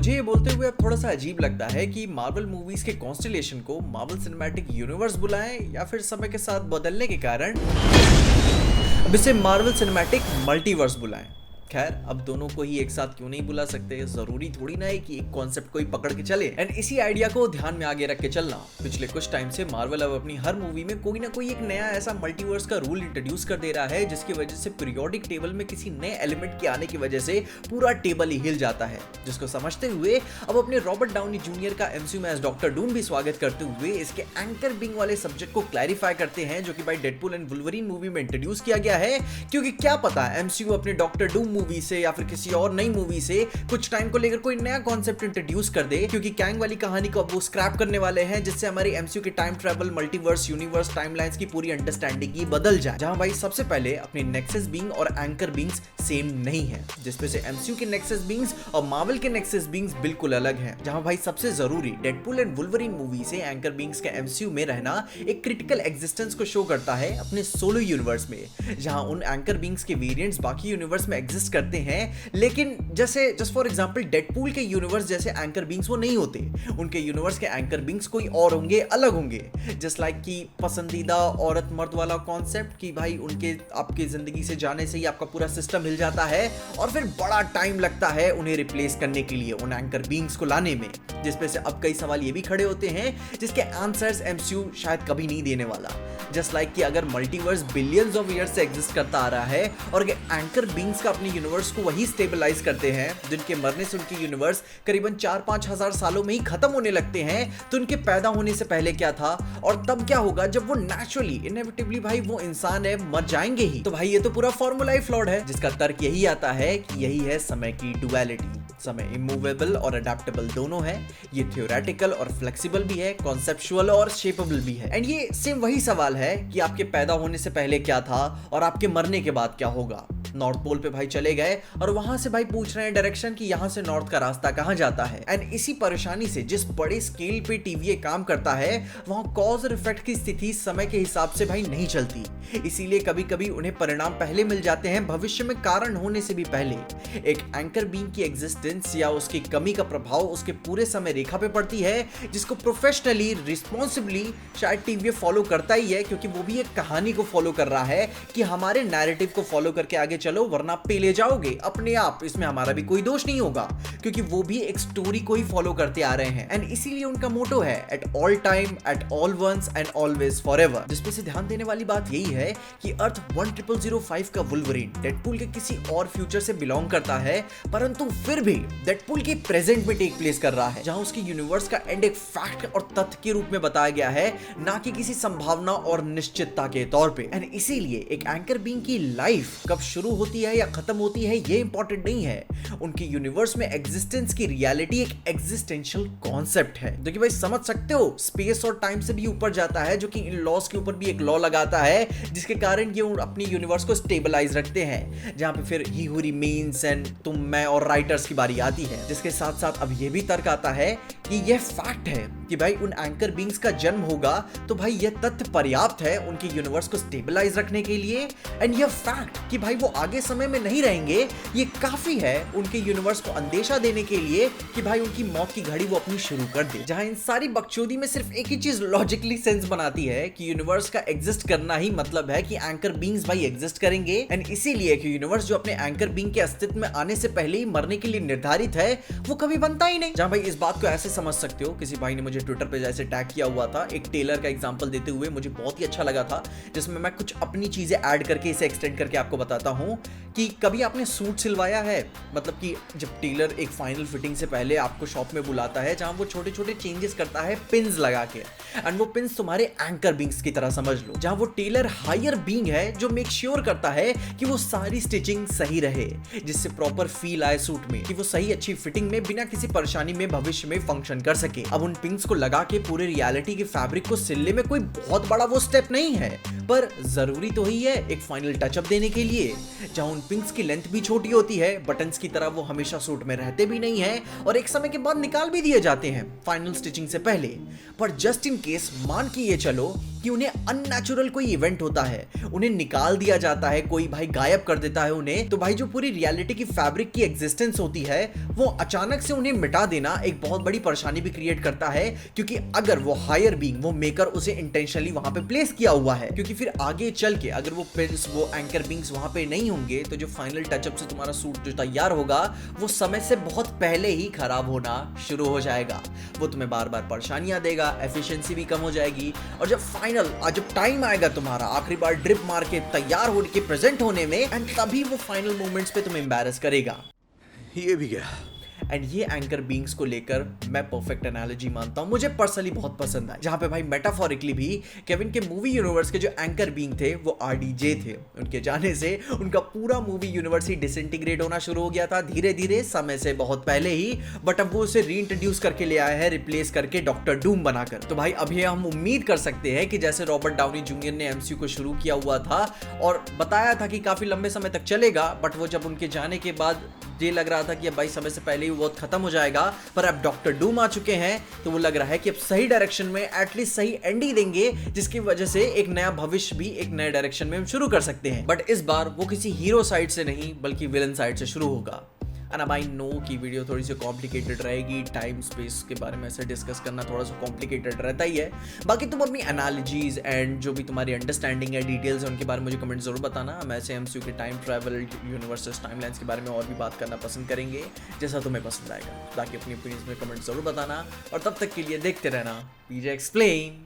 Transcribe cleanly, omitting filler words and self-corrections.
मुझे ये बोलते हुए अब थोड़ा सा अजीब लगता है कि मार्वल मूवीज के कॉन्स्टेलेशन को मार्वल सिनेमैटिक यूनिवर्स बुलाएं या फिर समय के साथ बदलने के कारण अब इसे मार्वल सिनेमैटिक मल्टीवर्स बुलाएं। खैर, अब दोनों को ही एक साथ क्यों नहीं बुला सकते, जरूरी थोड़ी ना है कि एक कॉन्सेप्ट को ही पकड़ के चले। एंड इसी आइडिया को ध्यान में आगे रख के चलना, पिछले कुछ टाइम से मार्वल अब अपनी हर मूवी में कोई ना कोई एक नया ऐसा मल्टीवर्स का रूल इंट्रोड्यूस कर दे रहा है जिसकी वजह से पीरियोडिक टेबल में किसी नए एलिमेंट के आने की वजह से पूरा टेबल ही हिल जाता है। जिसको समझते हुए अब अपने रॉबर्ट डाउनी जूनियर का एमसीयू में एज डॉक्टर डूम भी स्वागत करते हुए इसके एंकर बिंग वाले सब्जेक्ट को क्लैरिफाई करते हैं, जो कि भाई डेडपूल एंड वुल्वरीन मूवी में इंट्रोड्यूस किया गया है। क्योंकि क्या पता एमसीयू अपने डॉक्टर डूम मूवी से या फिर किसी और नई मूवी से कुछ टाइम को लेकर कोई नया कॉन्सेप्ट इंट्रोड्यूस कर दे, क्योंकि कैंग वाली कहानी को अब वो स्क्रैप करने वाले हैं, जिससे हमारी एमसीयू के time travel, multiverse, universe, timelines की पूरी अंडरस्टैंडिंग ही बदल जाए। जहां भाई सबसे पहले अपने नेक्सस बीइंग और एंकर बीइंग्स सेम नहीं है, जिसपे से एमसीयू के नेक्सस बीइंग्स और मार्वल के नेक्सस बीइंग्स बिल्कुल अलग हैं। जहां भाई सबसे जरूरी डेडपूल एंड वुल्वरीन मूवी से एंकर बीइंग्स के एमसीयू में रहना एक क्रिटिकल एग्जिस्टेंस को शो करता है अपने सोलो यूनिवर्स में, जहां उन एंकर बीइंग्स के वेरिएंट्स बाकी यूनिवर्स में एग्जिस्ट करते हैं, लेकिन जैसे जस्ट फॉर एग्जांपल डेडपूल के यूनिवर्स जैसे एंकर बीइंग्स वो नहीं होते। उनके यूनिवर्स के एंकर बीइंग्स कोई और होंगे, अलग होंगे। जस्ट लाइक कि पसंदीदा औरत मर्द वाला कॉन्सेप्ट कि भाई उनके आपकी जिंदगी से जाने से ही आपका पूरा सिस्टम हिल जाता है और फिर बड़ा टाइम लगता है उन्हें रिप्लेस करने के लिए, उन एंकर बीइंग्स को लाने में। जिसपे से अब कई सवाल ये भी खड़े होते हैं जिसके आंसर्स एमसीयू शायद कभी नहीं देने वाला। जस्ट लाइक कि अगर मल्टीवर्स बिलियंस ऑफ ईयर्स से एग्जिस्ट करता आ रहा है और एंकर बीइंग्स का अपने यूनिवर्स को वही स्टेबलाइज करते हैं, जिनके मरने से उनके यूनिवर्स करीबन 4-5 हजार सालों में ही खत्म होने लगते हैं, तो उनके पैदा होने से पहले क्या था और तब क्या होगा जब वो नेचुरली इनएविटेबली भाई वो इंसान है, मर जाएंगे ही। तो भाई ये तो पूरा फॉर्मूला ही फ्लॉड है, जिसका तर्क यही आता है कि यही है समय की डुअलिटी। समय इमूवेबल और अडेप्टेबल दोनों है, ये थ्योरेटिकल और फ्लेक्सिबल भी है, कॉन्सेप्चुअल और शेपेबल भी है। एंड ये सेम वही सवाल है कि आपके पैदा होने से पहले क्या था और आपके मरने के बाद क्या होगा। नॉर्थ पोल पे भाई चले गए और वहां से भाई पूछ रहे हैं डायरेक्शन कि यहां से नॉर्थ का रास्ता कहां जाता है। एंड इसी परेशानी से जिस बड़े स्केल पे टीवीए काम करता है, वहां कॉज और इफेक्ट की स्थिति समय के हिसाब से भाई नहीं चलती। इसीलिए कभी कभी उन्हें परिणाम पहले मिल जाते हैं, भविष्य में कारण होने से भी पहले। एक एंकर बीइंग की एग्जिस्टेंस या उसकी कमी का प्रभाव उसके पूरे समय रेखा पे पड़ती है, जिसको प्रोफेशनली रिस्पॉन्सिबली शायद टीवीए फॉलो करता ही है, क्योंकि वो भी एक कहानी को फॉलो कर रहा है कि हमारे नैरेटिव को फॉलो करके आगे चलो वरना पेले जाओगे अपने आप। इसमें हमारा भी कोई दोष नहीं होगा, क्योंकि वो भी एक स्टोरी को ही फॉलो करते आ रहे हैं। एंड इसीलिए उनका मोटो है at all time, at all once and always forever. जिसपे से ध्यान देने वाली बात यही है कि अर्थ 10005 का वुल्वरीन डेडपूल के किसी और फ्यूचर से बिलोंग करता है, परंतु फिर भी डेडपूल के प्रेजेंट में टेक प्लेस कर रहा है, जहां उसके यूनिवर्स का एंड एक फैक्ट और तथ्य के रूप में बताया गया है, ना कि किसी संभावना और निश्चितता के तौर पे। एंड इसीलिए एक एंकर बीइंग की लाइफ कब शुरू होती है या खत्म होती है ये इंपॉर्टेंट नहीं है, उनके यूनिवर्स में एग्जिस्टेंस की रियलिटी एक एग्जिस्टेंशियल कॉन्सेप्ट है, जो कि भाई समझ सकते हो स्पेस और टाइम से भी ऊपर जाता है, जो कि इन लॉस के ऊपर भी एक लॉ लगाता है, जिसके कारण ये अपनी यूनिवर्स को स्टेबलाइज रखते हैं। जहां पे फिर ही हू रिमेन्स एंड तुम, मैं और राइटर्स की बारी आती है, जिसके साथ साथ अब ये भी तर्क आता है कि यह फैक्ट है कि भाई उन एंकर बीइंग्स का जन्म होगा, तो भाई यह तथ्य पर्याप्त है उनके यूनिवर्स को स्टेबलाइज रखने के लिए। एंड यह फैक्ट कि भाई वो आगे समय में नहीं रहेंगे, ये काफी है उनके यूनिवर्स को अंदेशा देने के लिए कि भाई उनकी मौत की घड़ी वो अपनी शुरू कर दे। जहां इन सारी बकचोदी में सिर्फ एक ही चीज लॉजिकली सेंस बनाती है कि यूनिवर्स का एग्जिस्ट करना ही मतलब है कि एंकर बीइंग्स भाई एग्जिस्ट करेंगे। एंड इसीलिए कि यूनिवर्स जो अपने एंकर बीइंग के अस्तित्व में आने से पहले ही मरने के लिए निर्धारित है, वो कभी बनता ही नहीं। जहां भाई इस बात को ऐसे समझ सकते हो, किसी भाई ने मुझे ट्विटर पे जैसे टैग किया हुआ था एक टेलर का एग्जांपल देते हुए, मुझे बहुत ही अच्छा लगा था, जिसमें मैं कुछ अपनी चीजें ऐड करके इसे एक्सटेंड करके आपको बताता हूं कि कभी आपने सूट सिलवाया है, मतलब कि जब टेलर एक फाइनल फिटिंग से पहले आपको शॉप में बुलाता है, जहां वो छोटे छोटे चेंजेस करता है पिन्स लगा के, एंड वो पिन्स तुम्हारे एंकर बीइंग्स की तरह समझ लो। जहां वो टेलर हायर बीइंग है जो मेक श्योर करता है कि वो सारी स्टिचिंग सही रहे, जिससे प्रॉपर फील आए सूट में, कि वो सही अच्छी फिटिंग में बिना किसी परेशानी में भविष्य में फंक्शन कर सके। अब उन पिन्स को लगा के पूरे रियलिटी के फैब्रिक को सिलने में कोई बहुत बड़ा वो स्टेप नहीं है, पर जरूरी तो ही है एक फाइनल टचअप देने के लिए। जहां उन पिन्स की लेंथ भी छोटी होती है, बटन्स की तरह वो हमेशा सूट में रहते भी नहीं है और एक समय के बाद निकाल भी दिए जाते हैं फाइनल स्टिचिंग से पहले। पर जस्ट इन केस मान के ये चलो कि उन्हें अननेचुरल कोई इवेंट होता है, उन्हें निकाल दिया जाता है, कोई भाई गायब कर देता है उन्हें, तो भाई जो पूरी रियलिटी की फैब्रिक की एग्जिस्टेंस होती है वो अचानक से उन्हें मिटा देना एक बहुत बड़ी परेशानी भी क्रिएट करता है, क्योंकि अगर वो हायर बीइंग, वो मेकर उसे इंटेंशनली वहां पे प्लेस किया हुआ है, क्योंकि फिर आगे चल के अगर वो एंकर बीइंग्स वहां पे नहीं होंगे तो जो फाइनल टचअप से तुम्हारा सूट जो तैयार होगा वो समय से बहुत पहले ही खराब होना शुरू हो जाएगा। वो तुम्हें बार बार परेशानियां देगा, एफिशिएंसी भी कम हो जाएगी, और जब जब टाइम आएगा तुम्हारा आखिरी बार ड्रिप मार के तैयार होने के प्रेजेंट होने में, एंड तभी वो फाइनल मोमेंट्स पे तुम्हें एम्बैरस करेगा। ये भी क्या? एंड ये एंकर बीइंग्स को लेकर मैं परफेक्ट एनालॉजी मानता हूं, मुझे पर्सनली बहुत पसंद आई, जहां पे भाई मेटाफोरिकली भी केविन के मूवी यूनिवर्स के जो एंकर बीइंग थे वो आरडीजे थे। उनके जाने से उनका पूरा मूवी यूनिवर्स ही डिसइंटीग्रेट होना शुरू हो गया था धीरे धीरे, समय से बहुत पहले ही, बट अब वो उसे रीइंट्रोड्यूस करके ले आया है, रिप्लेस करके डॉक्टर डूम बनाकर। तो भाई अभी हम उम्मीद कर सकते हैं कि जैसे रॉबर्ट डाउनी जूनियर ने एमसीयू को शुरू किया हुआ था और बताया था कि काफी लंबे समय तक चलेगा, बट वो जब उनके जाने के बाद ये लग रहा था कि अब भाई समय से पहले ही वो खत्म हो जाएगा, पर अब डॉक्टर डूम आ चुके हैं तो वो लग रहा है कि अब सही डायरेक्शन में एटलीस्ट सही एंडिंग देंगे, जिसकी वजह से एक नया भविष्य भी एक नए डायरेक्शन में हम शुरू कर सकते हैं। बट इस बार वो किसी हीरो साइड से नहीं बल्कि विलन साइड से शुरू होगा। एंड अब आई नो कि वीडियो थोड़ी सी कॉम्प्लिकेटेड रहेगी, टाइम स्पेस के बारे में ऐसे डिस्कस करना थोड़ा सा कॉम्प्लिकेटेड रहता ही है। बाकी तुम अपनी एनालॉजीज एंड जो भी तुम्हारी अंडरस्टैंडिंग है, डिटेल्स है, उनके बारे में मुझे कमेंट जरूर बताना। हम ऐसे एमसीयू के टाइम ट्रैवल, यूनिवर्सेस, टाइमलाइंस के बारे में और भी बात करना पसंद करेंगे, जैसा तुम्हें पसंद आएगा। बाकी अपनी ओपिनियंस में कमेंट जरूर बताना, और तब तक के लिए देखते रहना पीजे एक्सप्लेन।